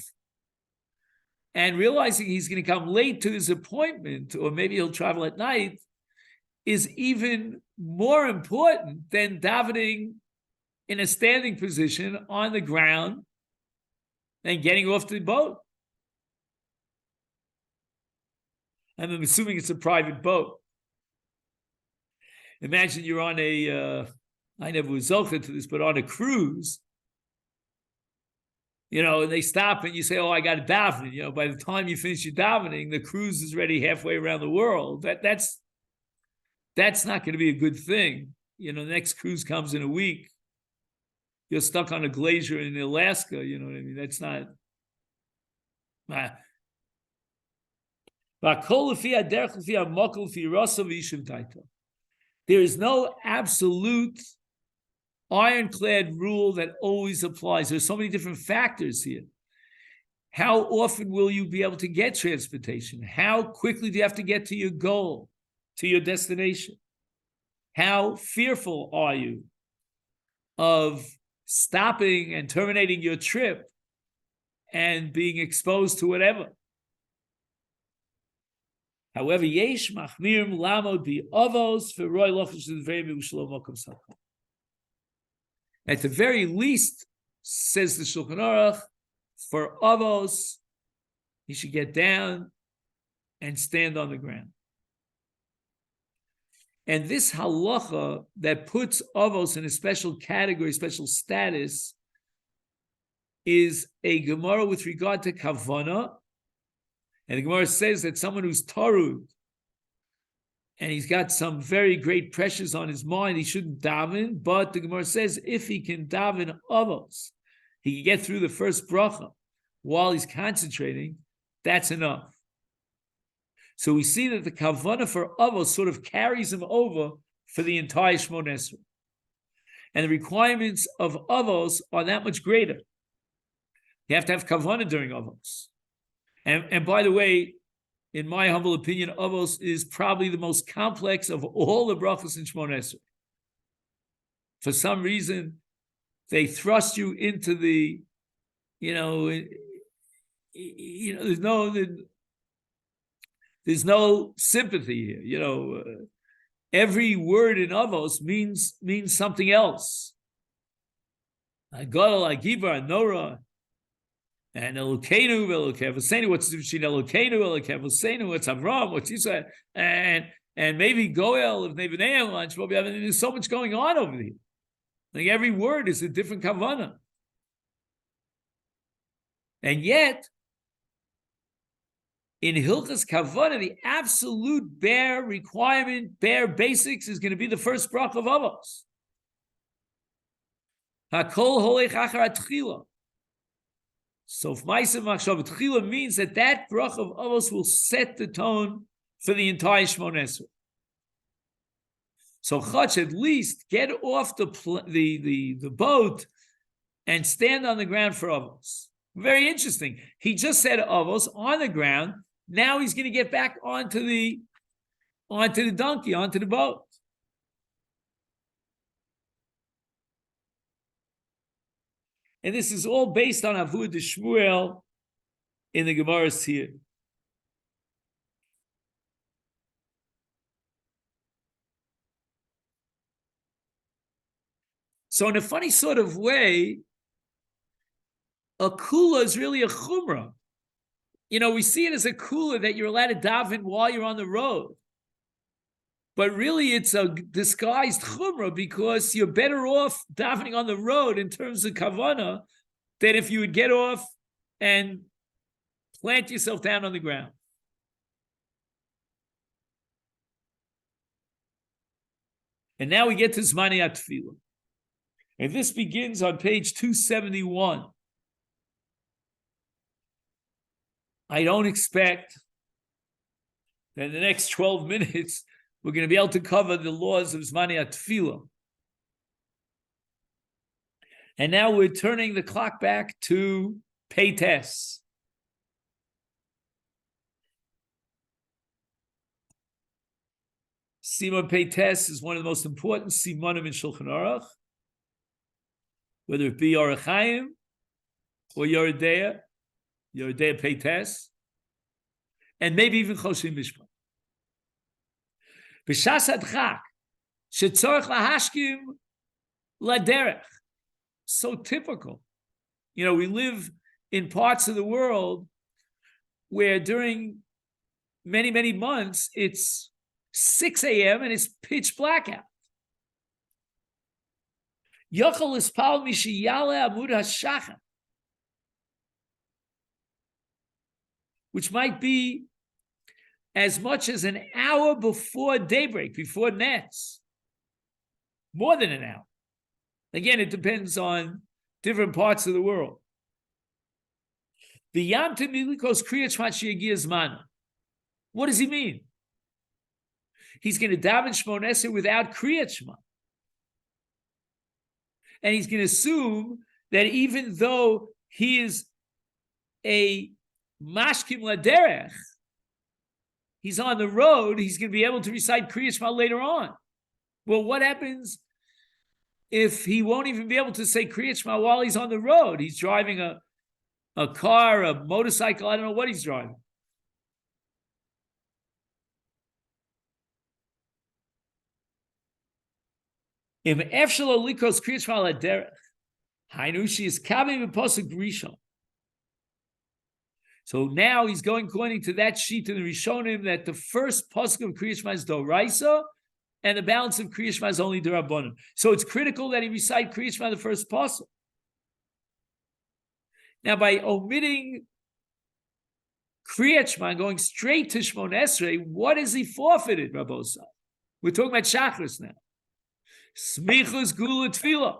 S1: and realizing he's going to come late to his appointment, or maybe he'll travel at night, is even more important than davening in a standing position on the ground and getting off the boat. And I'm assuming it's a private boat. Imagine you're on I never was zocher to this, but on a cruise, and they stop and you say, oh, I got to daven. By the time you finish your davening, the cruise is already halfway around the world. That's not going to be a good thing. The next cruise comes in a week. You're stuck on a glacier in Alaska. You know what I mean? That's not. There is no absolute ironclad rule that always applies. There's so many different factors here. How often will you be able to get transportation? How quickly do you have to get to your goal, to your destination? How fearful are you of stopping and terminating your trip and being exposed to whatever? However, yesh machmirim lamod bi avos v'roi lochish l'dvei b'ushlo mokom sakon. At the very least, says the Shulchan Aruch, for avos, he should get down and stand on the ground. And this halacha that puts avos in a special category, special status, is a Gemara with regard to kavana. And the Gemara says that someone who's tarud, and he's got some very great pressures on his mind, he shouldn't daven, but the Gemara says if he can daven avos, he can get through the first bracha while he's concentrating, that's enough. So we see that the kavanah for avos sort of carries him over for the entire Shmon Esrei. And the requirements of avos are that much greater. You have to have kavanah during avos. And by the way, in my humble opinion, avos is probably the most complex of all the brachos in Shmon Esrei. For some reason, they thrust you into the, there's no sympathy here. Every word in avos means something else. Gadol, Agiva, Nora, and Elokeinu, Elokeinu. What's the difference between Elokeinu, Elokeinu, what's Avram, what's Yisrael, and maybe Goel of Nevanei lunch. There's so much going on over here. Like every word is a different kavanah. And yet, in Hilchas Kavanah, the absolute bare requirement, bare basics is going to be the first bracha of avos. Hakol holech achar atchila. So if Ma'aseh Machshav Tchila means that bracha of avos will set the tone for the entire Shmon Esrei. So Chach, at least get off the boat and stand on the ground for avos. Very interesting. He just said avos on the ground. Now he's going to get back onto the donkey, onto the boat. And this is all based on Avud de Shmuel in the Gemara's here. So in a funny sort of way, a kula is really a chumrah. We see it as a kula that you're allowed to daven while you're on the road. But really it's a disguised chumrah because you're better off davening on the road in terms of kavanah than if you would get off and plant yourself down on the ground. And now we get to Zmanei Tefillah. And this begins on page 271. I don't expect that in the next 12 minutes we're going to be able to cover the laws of Zmanei Tefillah. And now we're turning the clock back to Peites. Simon Peites is one of the most important simanim in Shulchan Aruch, whether it be Orach Chaim or Yeridea Peites, and maybe even Choshen Mishpat. B'shas adchak, shetzorach lahashkim laderech. So typical. We live in parts of the world where during many, many months, it's 6 a.m. and it's pitch black out. Yochel ispal mishiyale amud hashachar, which might be as much as an hour before daybreak, before nets. More than an hour. Again, it depends on different parts of the world. What does he mean? he's going to daven Shmona Esrei without Kriyat Shema. And he's going to assume that even though he is a mashkim laderech, he's on the road, he's going to be able to recite Kriyat Shema later on. Well, what happens if he won't even be able to say Kriyat Shema while he's on the road? He's driving a car, a motorcycle, I don't know what he's driving. Im efshelo likos Kriyat Shema laderech, hainu she is kavim b'posuk rishon. So now he's going according to that sheet in the Rishonim that the first pasuk of Kriyat Shema is Doraisa, and the balance of Kriyat Shema is only D'Rabbanan. So it's critical that he recite Kriyat Shema the first pasuk. Now, by omitting Kriyat Shema and going straight to Shmona Esrei, what is he forfeited, Rabbosai? We're talking about Shachris now. Smichus Gula Tefillah.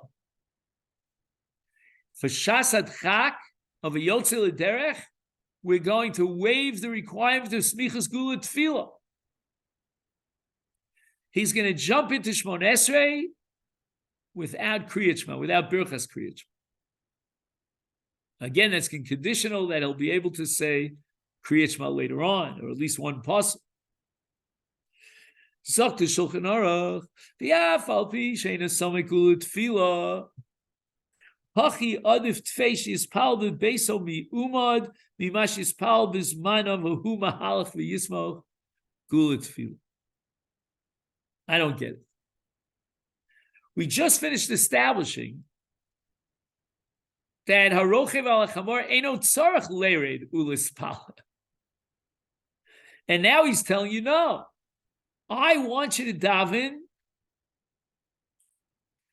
S1: For Shasad Chak of a Yotze L'Derech, we're going to waive the requirement of Smichus Gula Tefillah. He's going to jump into Shmona Esrei without Kriyat Shema, without Birchas Kriyat Shema. Again, that's conditional that he'll be able to say Kriyat Shema later on, or at least one pasuk. Zok to Shulchan Aruch, v'yaf al pi sheina samik ulu tefillah, hachi adif tfeish yispal b'beiso mi umad, mimash yispal b'zmanav v'hu mahalach v'yismoch gula tefillah. I don't get it. We just finished establishing that harochev al chamor eino tzarach leired ulispal. And now he's telling you, no, I want you to daven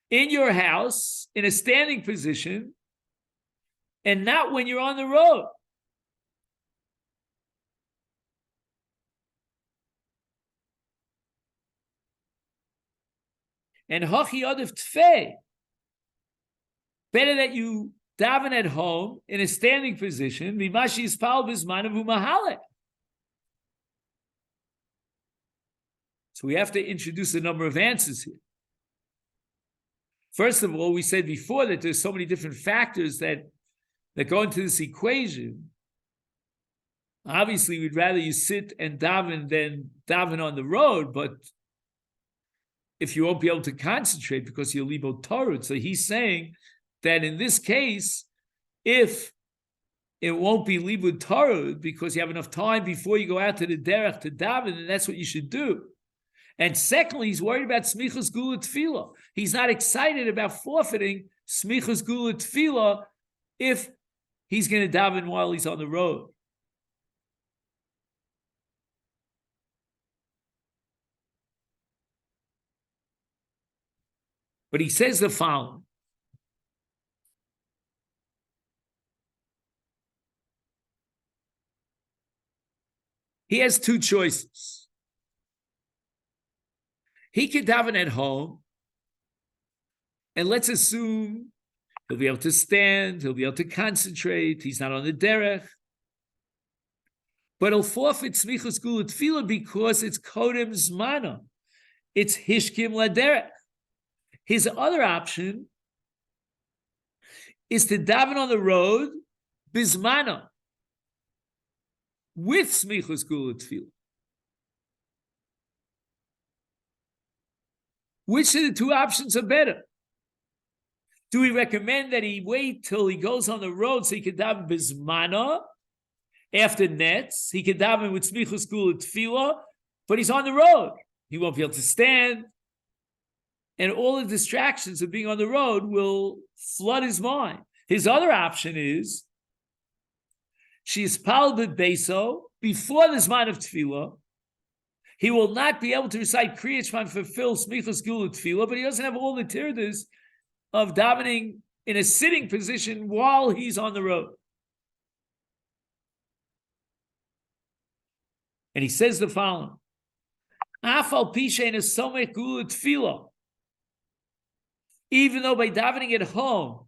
S1: in your house in a standing position and not when you're on the road. And hachi adif tfei, better that you daven at home in a standing position. Mimashi yispal b'zmanav u'mahalek. So we have to introduce a number of answers here. First of all, we said before that there's so many different factors that go into this equation. Obviously, we'd rather you sit and daven than daven on the road, but if you won't be able to concentrate because you're libo torud. So he's saying that in this case, if it won't be libud torud because you have enough time before you go out to the derech to daven, then that's what you should do. And secondly, he's worried about smichus gula tefillah. He's not excited about forfeiting smichus gula tefillah if he's going to daven while he's on the road. But he says the following. He has two choices. He could daven at home, and let's assume he'll be able to stand, he'll be able to concentrate, he's not on the derech, but he'll forfeit smichus gula tefillah because it's kodem zmana, it's hishkim laderech. His other option is to daven on the road bizmana with smichus gula tefillah. Which of the two options are better? Do we recommend that he wait till he goes on the road so he can daven bizmana after nets? He can daven with smichus gula tefillah, but he's on the road. He won't be able to stand. And all the distractions of being on the road will flood his mind. His other option is, she's palbid beso, before the Zman of Tefillah, he will not be able to recite Kriyat Shema and fulfill Smichus Gula Tefillah, but he doesn't have all the tirdas of davening in a sitting position while he's on the road. And he says the following, Afal Pishein is Somech Gula Tefillah. Even though by davening at home,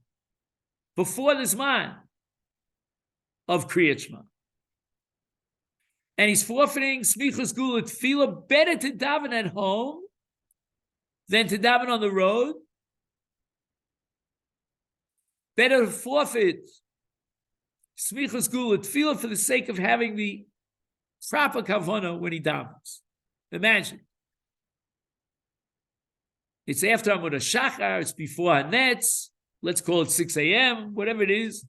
S1: before the Zman of Kriyat Shema, and he's forfeiting smichas gula tefillah, better to daven at home than to daven on the road. Better to forfeit smichas gula tefillah for the sake of having the proper kavana when he davens. Imagine. It's after Amud HaShachar, it's before Hanetz, let's call it 6 a.m., whatever it is.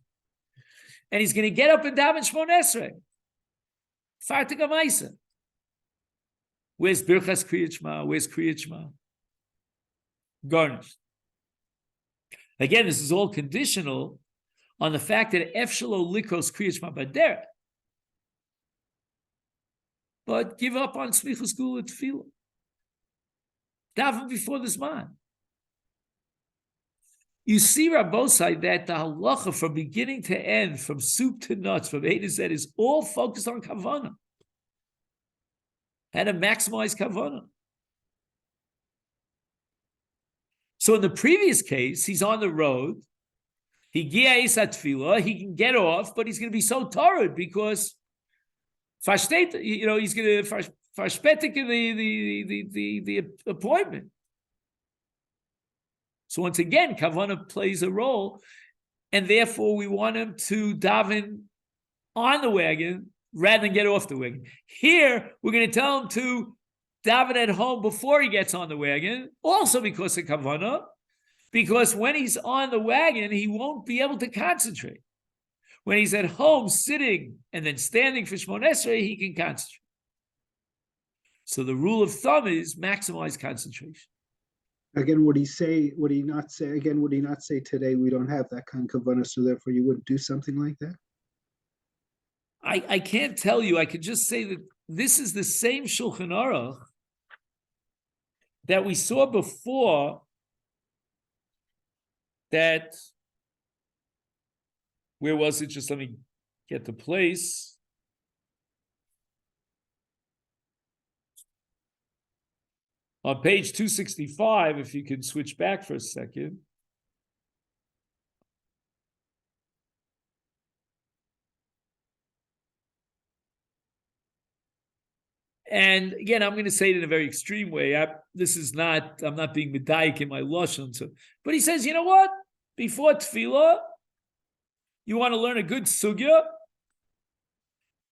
S1: And he's going to get up and daven Shmon Esrei. Fartik HaMaisa. Where's Birchas Kriyat Shema? Where's Kriyat Shema? Garnished. Again, this is all conditional on the fact that Efshalo Likos Kriyat Shema Bader. But give up on Smichus Gula Tefillah. Daven before this man. You see, Rabbosai, that the halacha from beginning to end, from soup to nuts, from A to Z, is all focused on kavanah. How to maximize kavanah. So in the previous case, he's on the road. He gi'es atfilah. He can get off, but he's going to be so torrid because he's going to verspätigen the appointment. So once again, kavanah plays a role, and therefore we want him to daven on the wagon rather than get off the wagon. Here, we're going to tell him to daven at home before he gets on the wagon, also because of kavanah, because when he's on the wagon, he won't be able to concentrate. When he's at home sitting and then standing for Shmon Esrei, he can concentrate. So the rule of thumb is maximize concentration.
S2: Again, would he not say today we don't have that kind of kavanah, so therefore you wouldn't do something like that?
S1: I can't tell you. I could just say that this is the same Shulchan Aruch that we saw before, that, where was it? Just let me get the place. On page 265, if you can switch back for a second. And again, I'm going to say it in a very extreme way. I'm not being medayik in my lashon. But he says, you know what? Before tefillah, you want to learn a good sugya,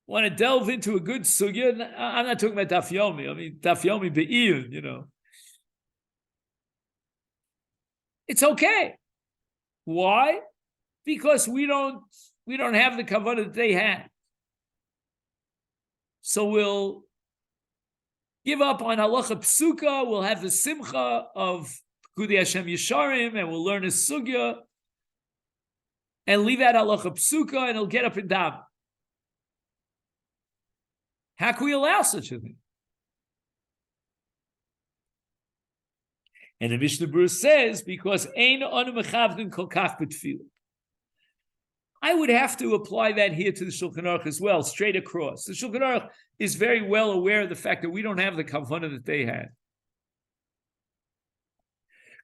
S1: want to delve into a good sugya. I'm not talking about daf yomi. I mean, daf yomi be'iyun, It's okay. Why? Because we don't have the kavanah that they had. So we'll give up on halacha psuka. We'll have the simcha of Kudei Hashem Yesharim, and we'll learn a sugya, and leave out halacha psuka, and he'll get up and daven. How can we allow such a thing? And the Mishnah Berurah says, because ein anu mechavdin kol kach b'tefillah. I would have to apply that here to the Shulchan Aruch as well, straight across. The Shulchan Aruch is very well aware of the fact that we don't have the kavanah that they had.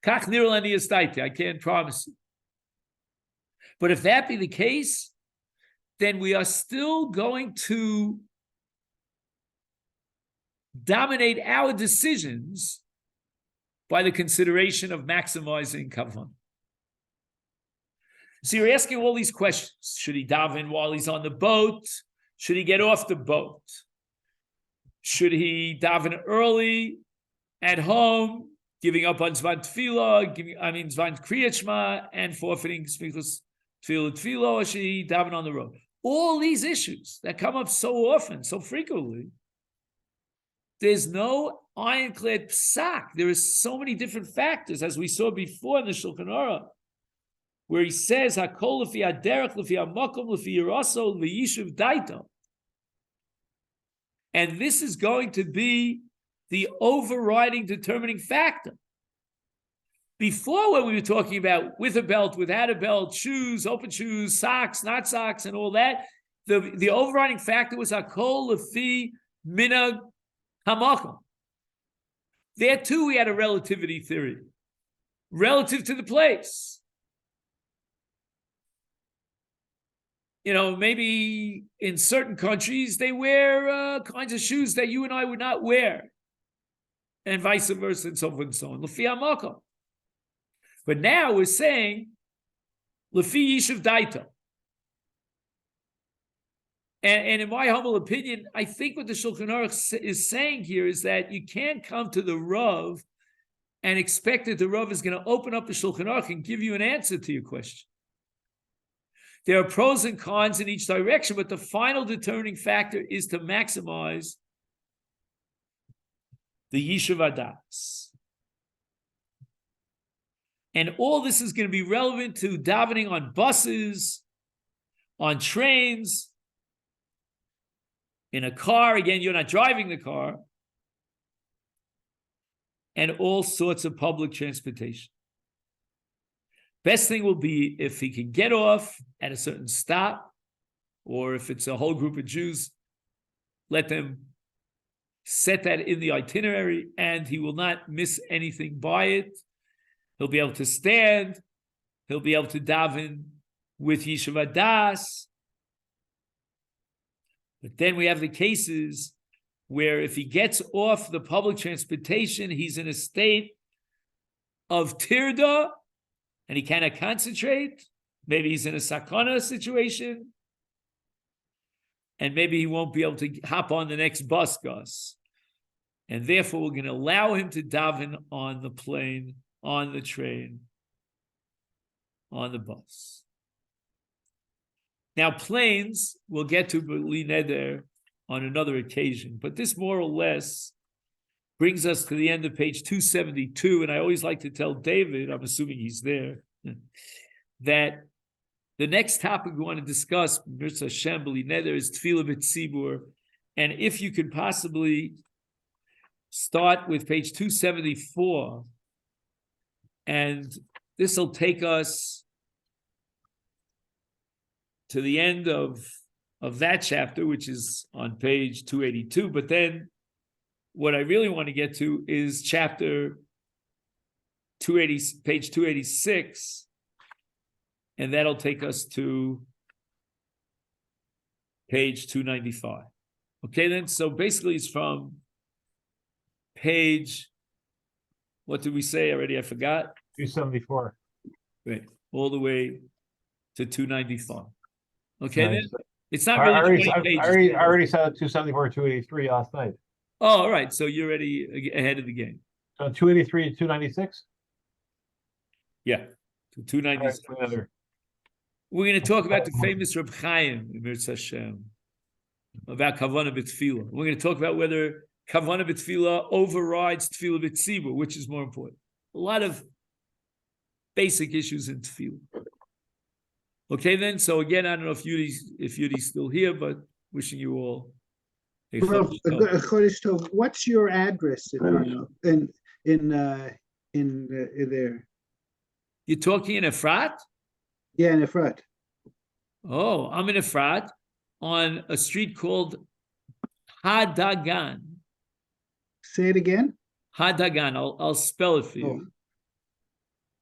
S1: Kach nirul ani yastaiti, I can't promise you. But if that be the case, then we are still going to dominate our decisions by the consideration of maximizing kavanah. So you're asking all these questions. Should he daven while he's on the boat? Should he get off the boat? Should he daven early at home, giving up on Zvan Tefillah, Zvan Kriyat Shema, and forfeiting Smichus Tefillah, or should he daven on the road? All these issues that come up so often, so frequently, there's no ironclad psak. There is so many different factors, as we saw before in the Shulchan Aruch, where he says, "Hakol lefi haderech, lefi hamakom, lefi yiraso, liyishuv daito." And this is going to be the overriding determining factor. Before, when we were talking about with a belt, without a belt, shoes, open shoes, socks, not socks, and all that, the overriding factor was Hakol lefi minhag hamakom. There too, we had a relativity theory relative to the place. maybe in certain countries they wear kinds of shoes that you and I would not wear, and vice versa, and so forth and so on. Lefi hamakom. But now we're saying Lefi Yishuv Daito. And in my humble opinion, I think what the Shulchan Aruch is saying here is that you can't come to the Rav and expect that the Rav is going to open up the Shulchan Aruch and give you an answer to your question. There are pros and cons in each direction, but the final determining factor is to maximize the Yishuv Adas. And all this is going to be relevant to davening on buses, on trains, in a car. Again, you're not driving the car, and all sorts of public transportation. Best thing will be if he can get off at a certain stop, or if it's a whole group of Jews, let them set that in the itinerary, and he will not miss anything by it. He'll be able to stand. He'll be able to daven with Yishuv Adas. But then we have the cases where if he gets off the public transportation, he's in a state of tirda, and he cannot concentrate. Maybe he's in a sakana situation, and maybe he won't be able to hop on the next bus, Gus. And therefore, we're going to allow him to daven on the plane, on the train, on the bus. Now, planes, we'll get to B'li Neder on another occasion, but this more or less brings us to the end of page 272, and I always like to tell David, I'm assuming he's there, that the next topic we want to discuss, Mirza Hashem B'li Neder, is Tefillah B'tzibur, and if you could possibly start with page 274, and this will take us to the end of that chapter, which is on page 282. But then what I really want to get to is chapter 280, page 286, and that'll take us to page 295. Okay, then, so basically it's from page, what did we say already? I forgot.
S4: 274.
S1: Right, all the way to 295. Okay,
S4: Nice.
S1: then it's not
S4: I
S1: really 20 pages.
S4: already said 274, 283 last night.
S1: Oh, all right. So you're already ahead of the game.
S4: So 283 and 296?
S1: Yeah. To 296. We're going to talk about the famous Reb Chaim, Mirza Hashem, about Kavanah B'Tefillah. We're going to talk about whether Kavanah B'Tefillah overrides Tefillah B'Tzibur, which is more important. A lot of basic issues in Tefillah. Okay, then. So again, I don't know if Yudi's still here, but wishing you all a
S2: Chodesh Tov. What's your address in there?
S1: You're talking in Efrat?
S2: Yeah, in Efrat.
S1: Oh, I'm in Efrat on a street called Hadagan.
S2: Say it again.
S1: Hadagan. I'll spell it for you.